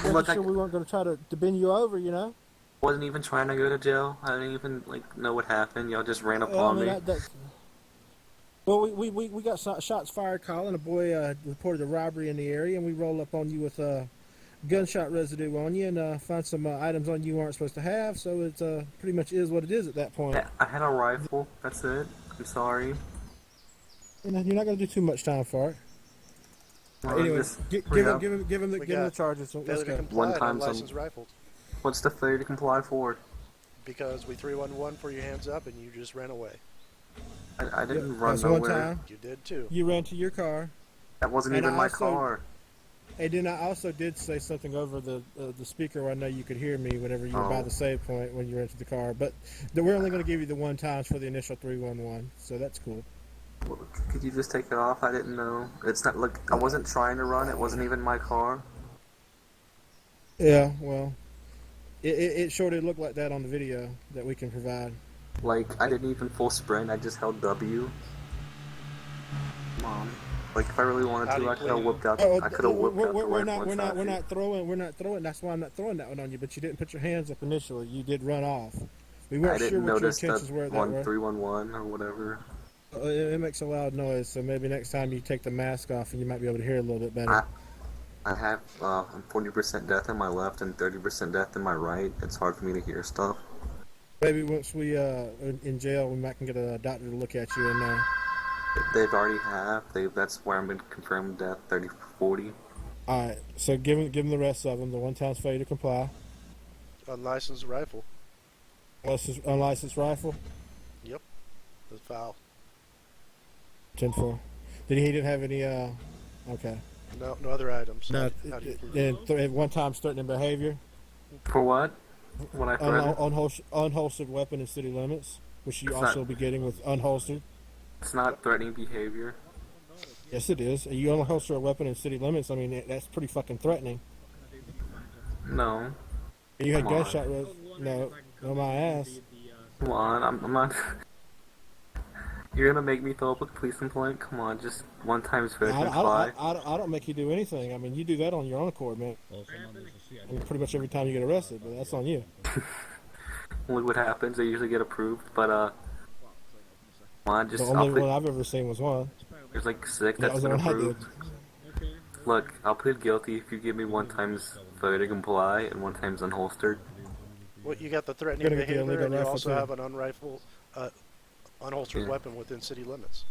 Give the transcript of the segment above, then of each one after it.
Making Look, I sure we weren't going to try to bend you over, you know. wasn't even trying to go to jail. I didn't even like know what happened. Y'all just ran I upon mean, me. that's well, we got shots fired calling. A boy reported a robbery in the area, and we roll up on you with gunshot residue on you and find some items on you aren't supposed to have. So it's pretty much is what it is at that point. I had a rifle. That's it. I'm sorry. You know, you're not going to do too much time for it. Well, Anyway, just give hurry him up. give him give him the We give him the got charges. So let's failure to go. One comply and time some. unlicensed rifles. What's the failure to comply for? Because we 311 for your hands up and you just ran away. I Yeah, didn't run that's one nowhere. time. You did too. You ran to your car, That wasn't and even I my also car. and then I also did say something over the speaker where I know you could hear me whenever you were by Oh. the save point when you went to the car. But we're only going to give you the one times for the initial 311, so that's cool. Well, could you just take it off? I didn't know. It's not. Look, I wasn't trying to run. It wasn't even my car. Yeah, well, it sure did look like that on the video that we can provide. Like, I didn't even full sprint. I just held W. Mom. Like, if I really wanted How do to, you I could have plead? whipped out. Oh, I could have whipped out the we're rifle not and we're not shot we're you. not throwing we're not throwing. That's why I'm not throwing that one on you. But you didn't put your hands up initially. You did run off. We I weren't sure didn't what your notice that intentions were that way. 1311 or whatever. It makes a loud noise, so maybe next time you take the mask off and you might be able to hear a little bit better. I have 40% death in my left and 30% death in my right. It's hard for me to hear stuff. Maybe once we in jail, we might can get a doctor to look at you and They've already have. That's where I'm going to confirm death 30-40. all right. So give them the rest of them. The one time's failure to comply. Unlicensed rifle. Unlicensed rifle. Yep. That's foul. 10-4. He didn't have any. Okay. No other items. No. How do you plead? And one time threatening behavior. For what? When I threatened? Unholstered weapon in city limits, which you It's also not- be getting with unholstered. It's not threatening behavior. Yes, it is. You unholster a weapon in city limits. I mean, that's pretty fucking threatening. No. You had Come on. gunshot. No, my ass. Come on, I'm not. You're gonna make me fill up a police complaint? Come on, just one time's fair to comply. I don't make you do anything. I mean, you do that on your own accord, man. I mean, pretty much every time you get arrested, but that's on you. Look what happens. They usually get approved, but come on, just The only one I've ever seen was one. there's like 6 That that's was the been one I did. approved. Look, I'll plead guilty if you give me one time's failure to comply and one time's unholstered. What, you got the threatening Gonna get the behavior illegal and you rifle, also too. have an unholstered Yeah. weapon within city limits.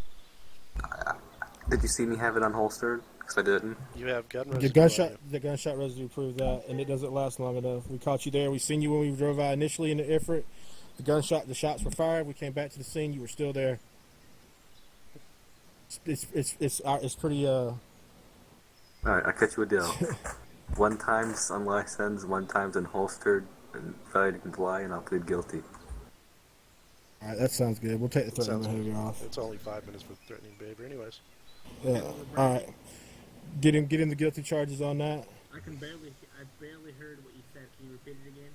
Did you see me have it unholstered? Because I didn't. You have gun The residue on gunshot, you. the gunshot residue proved that, and it doesn't last long enough. We caught you there. We seen you when we drove out initially in the Ifrit. The shots were fired. We came back to the scene. You were still there. It's pretty. Alright, I'll cut you a deal. One time's unlicensed, one time's unholstered, and failure to comply, and I'll plead guilty. All right, that sounds good. We'll take the threatening Sounds behavior off. It's only 5 minutes for threatening behavior anyways. Yeah. All right. Get him the guilty charges on that. I barely heard what you said. Can you repeat it again?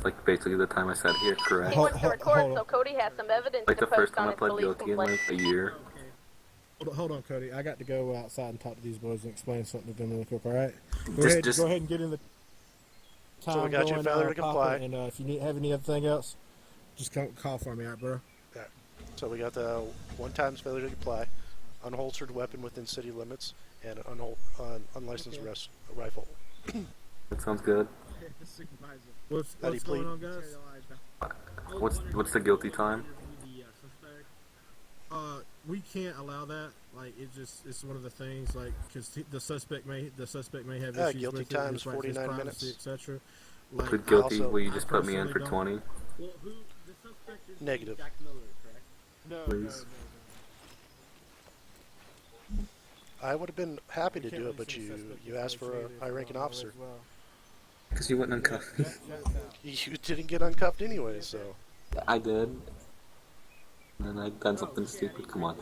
Like, basically the time I sat here, correct? He wants to record, hold on. so Cody has some evidence Like to the first post time on I his pled police guilty in complaint. like a year. Hold on, Cody. I got to go outside and talk to these boys and explain something to them really quick. All right. Just Go ahead and get in the time. So we got you going, failure to comply. popping, and if you have any other thing else, just call for me, all right, bro? So we got the one time's failure to comply, unholstered weapon within city limits, and unlicensed rifle. That sounds good. Supervisor. What's How do you plead? going on, guys? What's the guilty time? We can't allow that. Like, it's one of the things. Like, because the suspect may have issues guilty with time it, is his right to his 49 privacy, minutes. etc. I Like, plead guilty. also- Will you just I put me in for personally 20? Well, the suspect is Negative. Jack Miller, correct? no, Please. I would have been happy to We can't do it, really but send a suspect you asked for a associated high-ranking as officer. well. Because you wouldn't uncuff me. You didn't get uncuffed anyway, so I did. And then I done something stupid. Come on.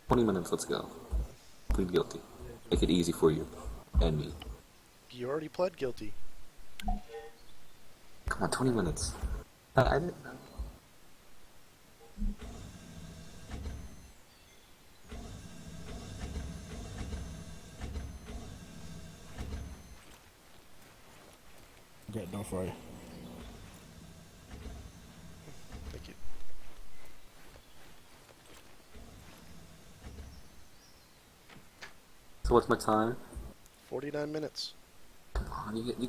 20 minutes, let's go. Plead guilty. Make it easy for you. And me. you already pled guilty. Come on, 20 minutes. I didn't. Get it done for you. Thank you. So what's my time? 49 minutes. Come on, you